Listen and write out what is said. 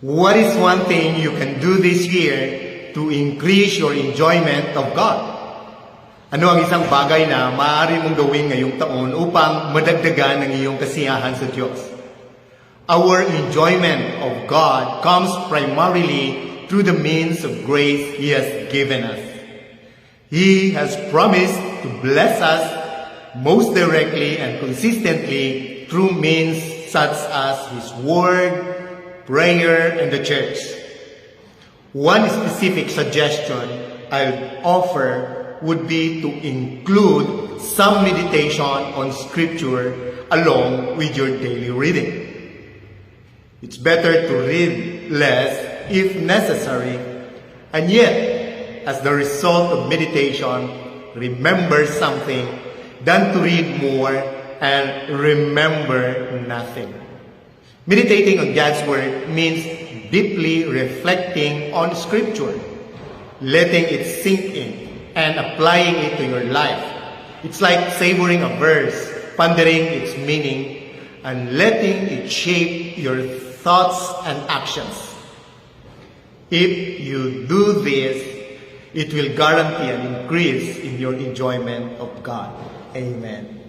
What is one thing you can do this year to increase your enjoyment of God? Ano ang isang bagay na maaari mong gawin ngayong taon upang madagdagan ang iyong kasiyahan sa Diyos? Our enjoyment of God comes primarily through the means of grace He has given us. He has promised to bless us most directly and consistently through means such as His Word, prayer, and the church. One specific suggestion I'll offer would be to include some meditation on Scripture along with your daily reading. It's better to read less if necessary, and yet, as the result of meditation, remember something than to read more and remember nothing. Meditating on God's Word means deeply reflecting on Scripture, letting it sink in, and applying it to your life. It's like savoring a verse, pondering its meaning, and letting it shape your thoughts and actions. If you do this, it will guarantee an increase in your enjoyment of God. Amen.